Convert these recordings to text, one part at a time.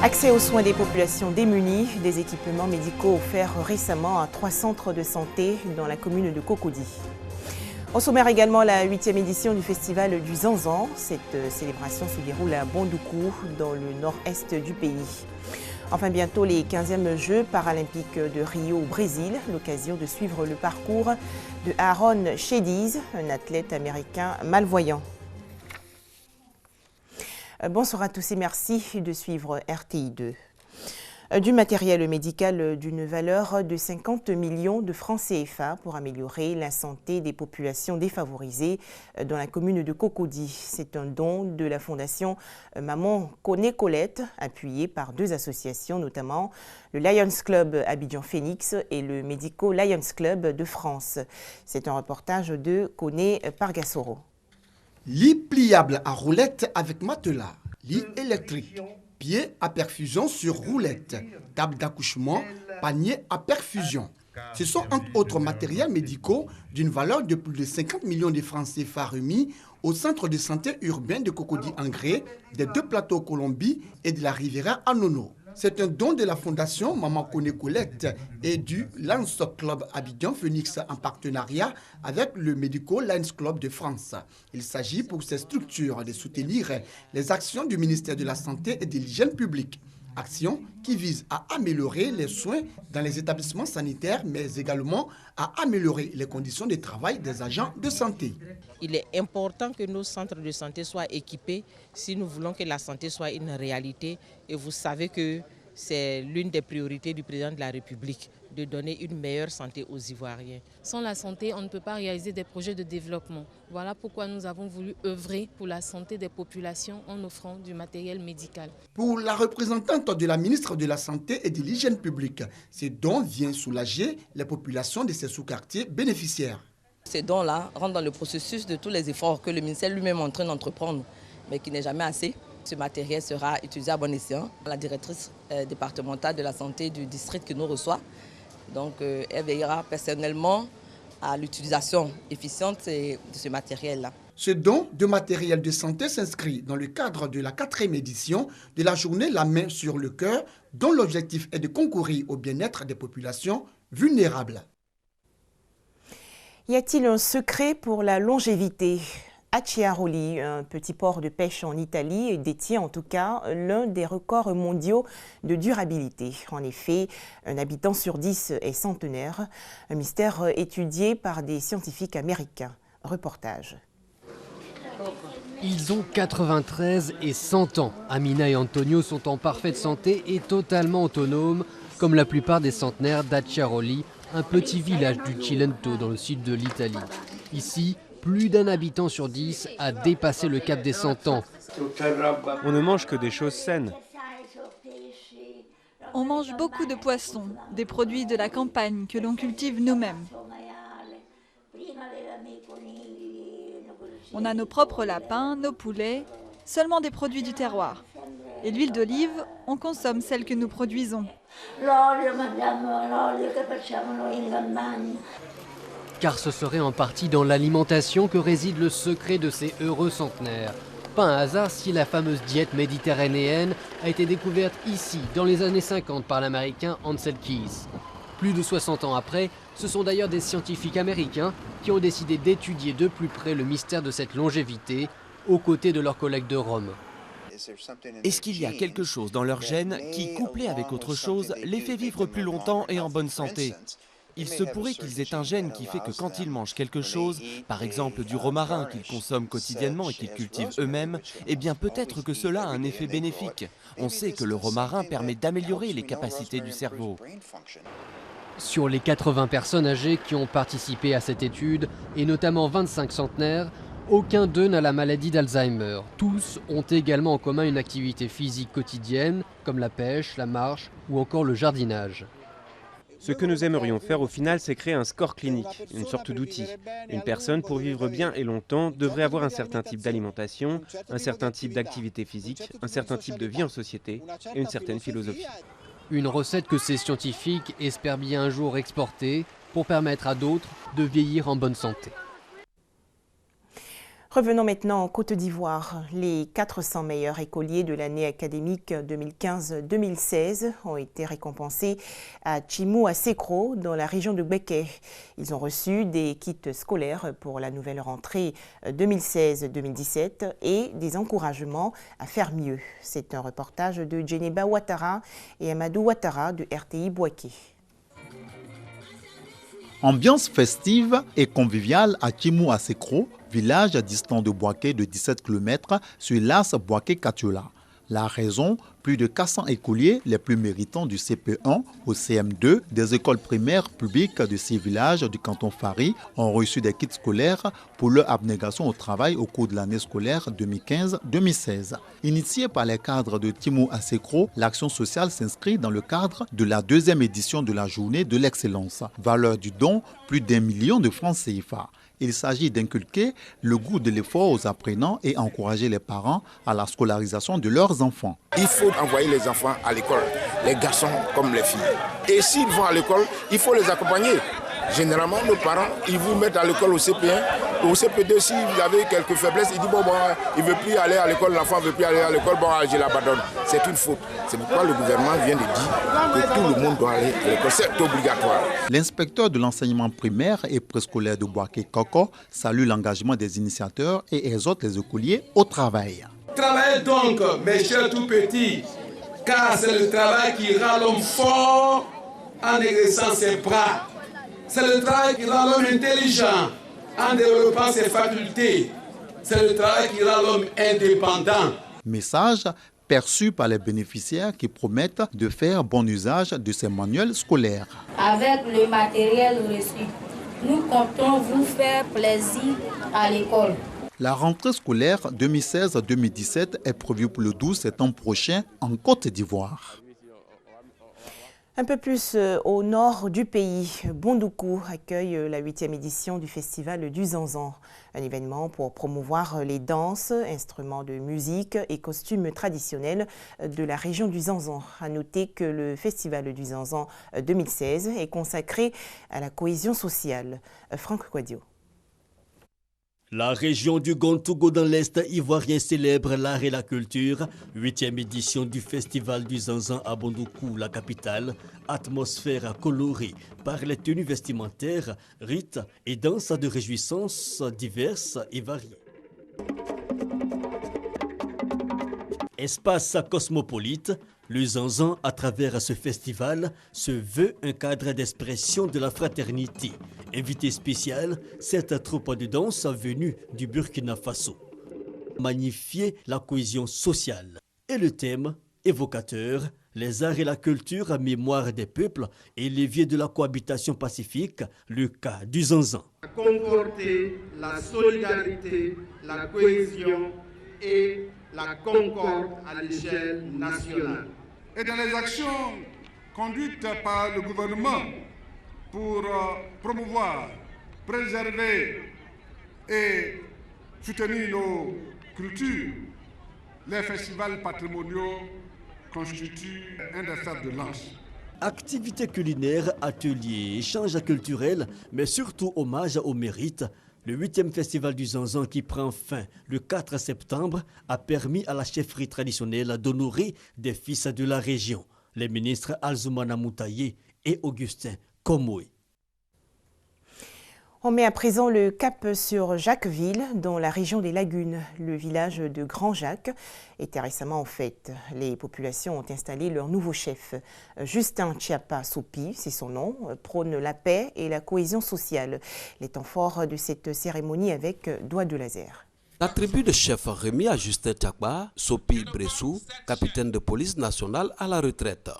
Accès aux soins des populations démunies, des équipements médicaux offerts récemment à 3 centres de santé dans la commune de Cocody. Au sommaire également la 8e édition du festival du Zanzan. Cette célébration se déroule à Bondoukou, dans le nord-est du pays. Enfin bientôt les 15e Jeux paralympiques de Rio au Brésil, l'occasion de suivre le parcours de Aaron Shediz, un athlète américain malvoyant. Bonsoir à tous et merci de suivre RTI2. Du matériel médical d'une valeur de 50 millions de francs CFA pour améliorer la santé des populations défavorisées dans la commune de Cocody. C'est un don de la fondation Maman Connaît Colette, appuyée par 2 associations, notamment le Lions Club Abidjan Phoenix et le Medico Lions Club de France. C'est un reportage de Koné Pargassoro. Lit pliable à roulette avec matelas, lit électrique, pied à perfusion sur roulette, table d'accouchement, panier à perfusion. Ce sont entre autres matériels médicaux d'une valeur de plus de 50 millions de francs CFA remis au centre de santé urbain de Cocody-Angré, des 2 plateaux Colombie et de la Riviera à Nono. C'est un don de la fondation Maman Connaît Colette et du Lions Club Abidjan Phoenix en partenariat avec le Medico Lions Club de France. Il s'agit pour ces structures de soutenir les actions du ministère de la Santé et de l'Hygiène publique. Actions qui visent à améliorer les soins dans les établissements sanitaires, mais également à améliorer les conditions de travail des agents de santé. Il est important que nos centres de santé soient équipés si nous voulons que la santé soit une réalité. Et vous savez que c'est l'une des priorités du président de la République, de donner une meilleure santé aux Ivoiriens. Sans la santé, on ne peut pas réaliser des projets de développement. Voilà pourquoi nous avons voulu œuvrer pour la santé des populations en offrant du matériel médical. Pour la représentante de la ministre de la Santé et de l'Hygiène publique, ces dons viennent soulager les populations de ces sous-quartiers bénéficiaires. Ces dons-là rentrent dans le processus de tous les efforts que le ministère lui-même est en train d'entreprendre, mais qui n'est jamais assez. Ce matériel sera utilisé à bon escient. La directrice départementale de la santé du district qui nous reçoit, donc elle veillera personnellement à l'utilisation efficiente de ce matériel-là. Ce don de matériel de santé s'inscrit dans le cadre de la 4e édition de la journée La main sur le cœur, dont l'objectif est de concourir au bien-être des populations vulnérables. Y a-t-il un secret pour la longévité ? Acciaroli, un petit port de pêche en Italie, détient en tout cas l'un des records mondiaux de durabilité. En effet, un habitant sur 10 est centenaire, un mystère étudié par des scientifiques américains. Reportage. Ils ont 93 et 100 ans. Amina et Antonio sont en parfaite santé et totalement autonomes, comme la plupart des centenaires d'Acciaroli, un petit village du Cilento dans le sud de l'Italie. Ici, plus d'un habitant sur 10 a dépassé le cap des 100 ans. On ne mange que des choses saines. On mange beaucoup de poissons, des produits de la campagne que l'on cultive nous-mêmes. On a nos propres lapins, nos poulets, seulement des produits du terroir. Et l'huile d'olive, on consomme celle que nous produisons. Car ce serait en partie dans l'alimentation que réside le secret de ces heureux centenaires. Pas un hasard si la fameuse diète méditerranéenne a été découverte ici, dans les années 50, par l'américain Ansel Keys. Plus de 60 ans après, ce sont d'ailleurs des scientifiques américains qui ont décidé d'étudier de plus près le mystère de cette longévité, aux côtés de leurs collègues de Rome. Est-ce qu'il y a quelque chose dans leur gène qui, couplé avec autre chose, les fait vivre plus longtemps et en bonne santé ? Il se pourrait qu'ils aient un gène qui fait que quand ils mangent quelque chose, par exemple du romarin qu'ils consomment quotidiennement et qu'ils cultivent eux-mêmes, eh bien peut-être que cela a un effet bénéfique. On sait que le romarin permet d'améliorer les capacités du cerveau. Sur les 80 personnes âgées qui ont participé à cette étude, et notamment 25 centenaires, aucun d'eux n'a la maladie d'Alzheimer. Tous ont également en commun une activité physique quotidienne, comme la pêche, la marche ou encore le jardinage. Ce que nous aimerions faire au final, c'est créer un score clinique, une sorte d'outil. Une personne, pour vivre bien et longtemps, devrait avoir un certain type d'alimentation, un certain type d'activité physique, un certain type de vie en société et une certaine philosophie. Une recette que ces scientifiques espèrent bien un jour exporter pour permettre à d'autres de vieillir en bonne santé. Revenons maintenant en Côte d'Ivoire. Les 400 meilleurs écoliers de l'année académique 2015-2016 ont été récompensés à Tchimou-à-Sékro, dans la région de Gbeke. Ils ont reçu des kits scolaires pour la nouvelle rentrée 2016-2017 et des encouragements à faire mieux. C'est un reportage de Djeneba Ouattara et Amadou Ouattara de RTI Bouaké. Ambiance festive et conviviale à Tchimou-à-Sékro, village distant de Bouaké de 17 km sur l'As Bouaké-Katiola. La raison, plus de 400 écoliers, les plus méritants du CP1 au CM2, des écoles primaires publiques de ces villages du canton Fari, ont reçu des kits scolaires pour leur abnégation au travail au cours de l'année scolaire 2015-2016. Initiée par les cadres de Tchimou-à-Sékro, l'action sociale s'inscrit dans le cadre de la deuxième édition de la Journée de l'excellence. Valeur du don, plus d'1 million de francs CFA. Il s'agit d'inculquer le goût de l'effort aux apprenants et encourager les parents à la scolarisation de leurs enfants. Il faut envoyer les enfants à l'école, les garçons comme les filles. Et s'ils vont à l'école, il faut les accompagner. Généralement, nos parents, ils vous mettent à l'école au CP1, au CP2, si vous avez quelques faiblesses, ils disent bon, il ne veut plus aller à l'école, l'enfant ne veut plus aller à l'école, bon, je l'abandonne. C'est une faute. C'est pourquoi le gouvernement vient de dire que tout le monde doit aller à l'école. C'est obligatoire. L'inspecteur de l'enseignement primaire et préscolaire de Bouaké Koko salue l'engagement des initiateurs et exhorte les écoliers au travail. Travaillez donc, mes chers tout petits, car c'est le travail qui rend l'homme fort en exerçant ses bras. C'est le travail qui rend l'homme intelligent en développant ses facultés. C'est le travail qui rend l'homme indépendant. Message perçu par les bénéficiaires qui promettent de faire bon usage de ces manuels scolaires. Avec le matériel reçu, nous comptons vous faire plaisir à l'école. La rentrée scolaire 2016-2017 est prévue pour le 12 septembre prochain en Côte d'Ivoire. Un peu plus au nord du pays, Bondoukou accueille la 8e édition du Festival du Zanzan. Un événement pour promouvoir les danses, instruments de musique et costumes traditionnels de la région du Zanzan. À noter que le Festival du Zanzan 2016 est consacré à la cohésion sociale. Franck Quadio. La région du Gontougo dans l'Est ivoirien célèbre l'art et la culture. 8e édition du Festival du Zanzan à Bondoukou, la capitale. Atmosphère colorée par les tenues vestimentaires, rites et danses de réjouissances diverses et variées. Espace cosmopolite, le Zanzan, à travers ce festival, se veut un cadre d'expression de la fraternité. Invité spécial, cette troupe de danse venue du Burkina Faso. Magnifier la cohésion sociale. Et le thème évocateur, les arts et la culture à mémoire des peuples et levier de la cohabitation pacifique, le cas du Zanzan. La concordité, la solidarité, la cohésion et la concorde à l'échelle nationale. Et dans les actions conduites par le gouvernement pour promouvoir, préserver et soutenir nos cultures, les festivals patrimoniaux constituent un des fers de lance. Activités culinaires, ateliers, échanges culturels, mais surtout hommage au mérite. Le 8e festival du Zanzan qui prend fin le 4 septembre a permis à la chefferie traditionnelle d'honorer des fils de la région, les ministres Alzoumana Moutaye et Augustin Komoé. On met à présent le cap sur Jacquesville, dans la région des Lagunes. Le village de Grand-Jacques était récemment en fête. Les populations ont installé leur nouveau chef. Justin Chiapa Sopi, c'est son nom, prône la paix et la cohésion sociale. Les temps forts de cette cérémonie avec doigt de laser. L'attribut de chef remis à Justin Chiapa Sopi Bressou, capitaine de police nationale à la retraite.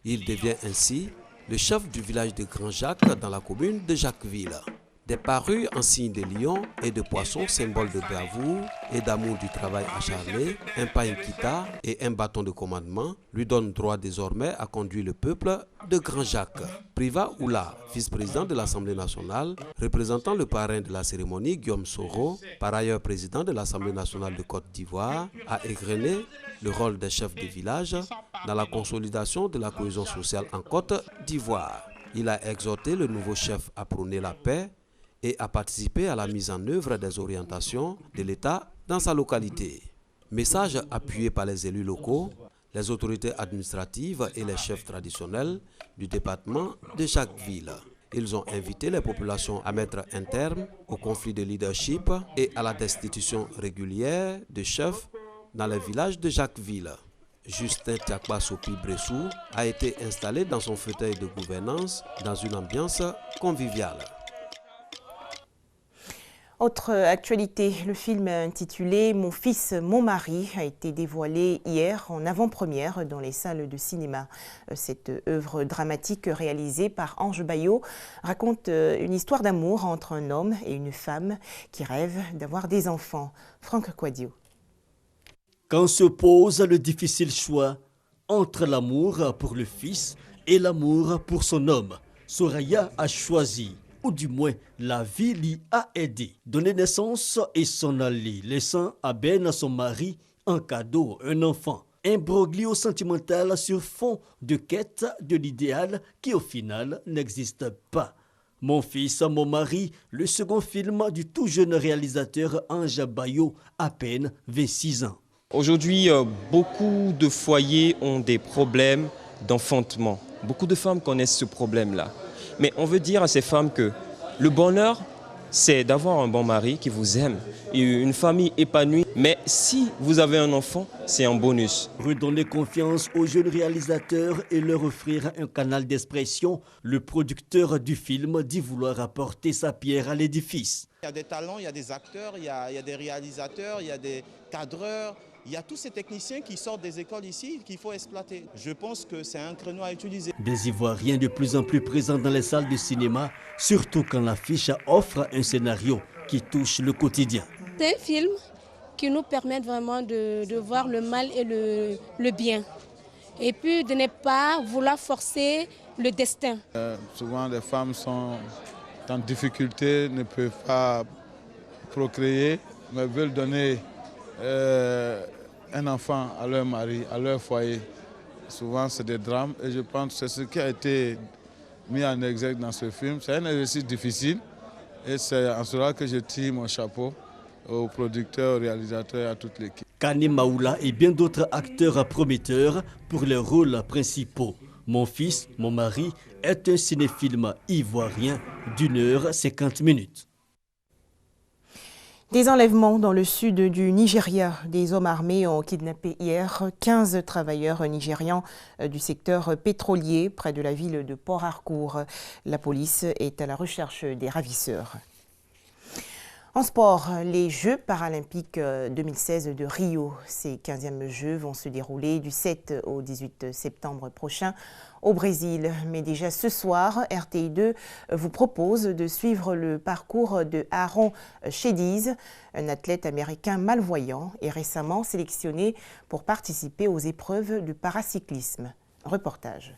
Il devient ainsi le chef du village de Grand-Jacques dans la commune de Jacquesville. Des parures en signe de lion et de poisson, symbole de bravoure et d'amour du travail acharné, un païnkita et un bâton de commandement lui donnent droit désormais à conduire le peuple de Grand-Jacques. Priva Oula, vice-président de l'Assemblée nationale, représentant le parrain de la cérémonie, Guillaume Soro, par ailleurs président de l'Assemblée nationale de Côte d'Ivoire, a égrené le rôle des chefs de village dans la consolidation de la cohésion sociale en Côte d'Ivoire. Il a exhorté le nouveau chef à prôner la paix et a participé à la mise en œuvre des orientations de l'État dans sa localité. Message appuyé par les élus locaux, les autorités administratives et les chefs traditionnels du département de chaque ville. Ils ont invité les populations à mettre un terme au conflit de leadership et à la destitution régulière de chefs dans les villages de Jacquesville. Justin Tiakba Sopi Bressou a été installé dans son fauteuil de gouvernance dans une ambiance conviviale. Autre actualité, le film intitulé « Mon fils, mon mari » a été dévoilé hier en avant-première dans les salles de cinéma. Cette œuvre dramatique réalisée par Ange Bayo raconte une histoire d'amour entre un homme et une femme qui rêvent d'avoir des enfants. Franck Quadio. Quand se pose le difficile choix entre l'amour pour le fils et l'amour pour son homme, Soraya a choisi, ou du moins la vie l'y a aidé. Donner naissance et s'en aller, laissant à Ben, son mari, en cadeau un enfant. Imbroglio sentimental sur fond de quête de l'idéal qui au final n'existe pas. Mon fils, mon mari, le second film du tout jeune réalisateur Ange Bayo, à peine 26 ans. Aujourd'hui, beaucoup de foyers ont des problèmes d'enfantement. Beaucoup de femmes connaissent ce problème-là. Mais on veut dire à ces femmes que le bonheur, c'est d'avoir un bon mari qui vous aime et une famille épanouie. Mais si vous avez un enfant, c'est un bonus. Redonner confiance aux jeunes réalisateurs et leur offrir un canal d'expression, le producteur du film dit vouloir apporter sa pierre à l'édifice. Il y a des talents, il y a des acteurs, il y a des réalisateurs, il y a des cadreurs. Il y a tous ces techniciens qui sortent des écoles ici qu'il faut exploiter. Je pense que c'est un créneau à utiliser. Des Ivoiriens de plus en plus présents dans les salles de cinéma, surtout quand l'affiche offre un scénario qui touche le quotidien. C'est un film qui nous permet vraiment de voir le mal et le bien. Et puis de ne pas vouloir forcer le destin. Souvent les femmes sont en difficulté, ne peuvent pas procréer, mais veulent donner un enfant à leur mari, à leur foyer. Souvent c'est des drames et je pense que c'est ce qui a été mis en exergue dans ce film. C'est un exercice difficile et c'est en cela que je tire mon chapeau aux producteurs, aux réalisateurs et à toute l'équipe. Kani Maoula et bien d'autres acteurs prometteurs pour les rôles principaux. Mon fils, mon mari est un cinéfilm ivoirien d'1h50. Des enlèvements dans le sud du Nigeria. Des hommes armés ont kidnappé hier 15 travailleurs nigérians du secteur pétrolier près de la ville de Port Harcourt. La police est à la recherche des ravisseurs. En sport, les Jeux paralympiques 2016 de Rio. Ces 15e Jeux vont se dérouler du 7 au 18 septembre prochain au Brésil. Mais déjà ce soir, RTI2 vous propose de suivre le parcours de Aaron Shediz, un athlète américain malvoyant et récemment sélectionné pour participer aux épreuves de paracyclisme. Reportage.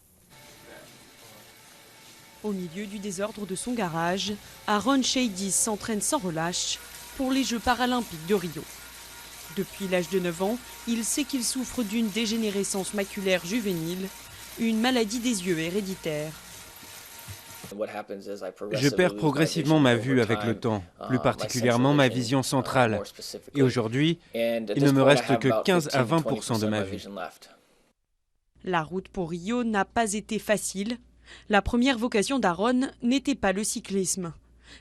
Au milieu du désordre de son garage, Aaron Shediz s'entraîne sans relâche pour les Jeux paralympiques de Rio. Depuis l'âge de 9 ans, il sait qu'il souffre d'une dégénérescence maculaire juvénile, une maladie des yeux héréditaire. Je perds progressivement ma vue avec le temps, plus particulièrement ma vision centrale. Et aujourd'hui, il ne me reste que 15 à 20% de ma vue. La route pour Rio n'a pas été facile. La première vocation d'Aaron n'était pas le cyclisme.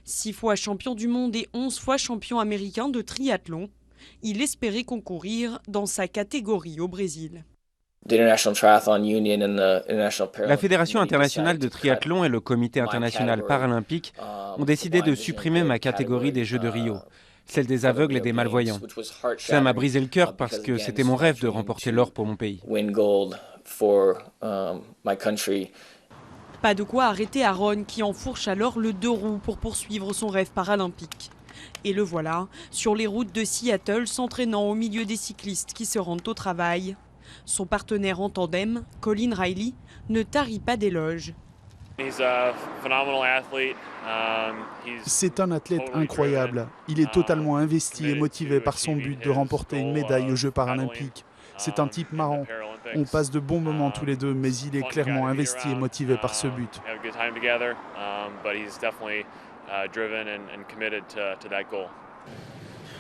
6 fois champion du monde et 11 fois champion américain de triathlon, il espérait concourir dans sa catégorie au Brésil. La Fédération internationale de triathlon et le Comité international paralympique ont décidé de supprimer ma catégorie des Jeux de Rio, celle des aveugles et des malvoyants. Ça m'a brisé le cœur parce que c'était mon rêve de remporter l'or pour mon pays. Pas de quoi arrêter Aaron qui enfourche alors le 2 roues pour poursuivre son rêve paralympique. Et le voilà, sur les routes de Seattle, s'entraînant au milieu des cyclistes qui se rendent au travail. Son partenaire en tandem, Colin Riley, ne tarit pas d'éloges. C'est un athlète incroyable. Il est totalement investi et motivé par son but de remporter une médaille aux Jeux paralympiques. C'est un type marrant. On passe de bons moments tous les deux, mais il est clairement investi et motivé par ce but.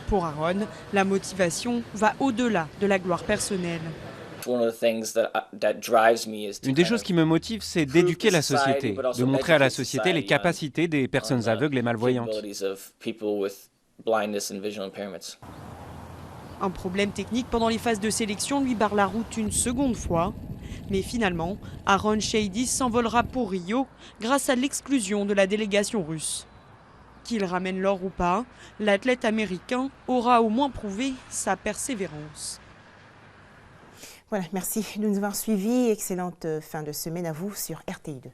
Pour Aaron, la motivation va au-delà de la gloire personnelle. Une des choses qui me motive, c'est d'éduquer la société, de montrer à la société les capacités des personnes aveugles et malvoyantes. Un problème technique pendant les phases de sélection lui barre la route une seconde fois. Mais finalement, Aaron Shahdis s'envolera pour Rio grâce à l'exclusion de la délégation russe. Qu'il ramène l'or ou pas, l'athlète américain aura au moins prouvé sa persévérance. Voilà, merci de nous avoir suivis. Excellente fin de semaine à vous sur RTI2.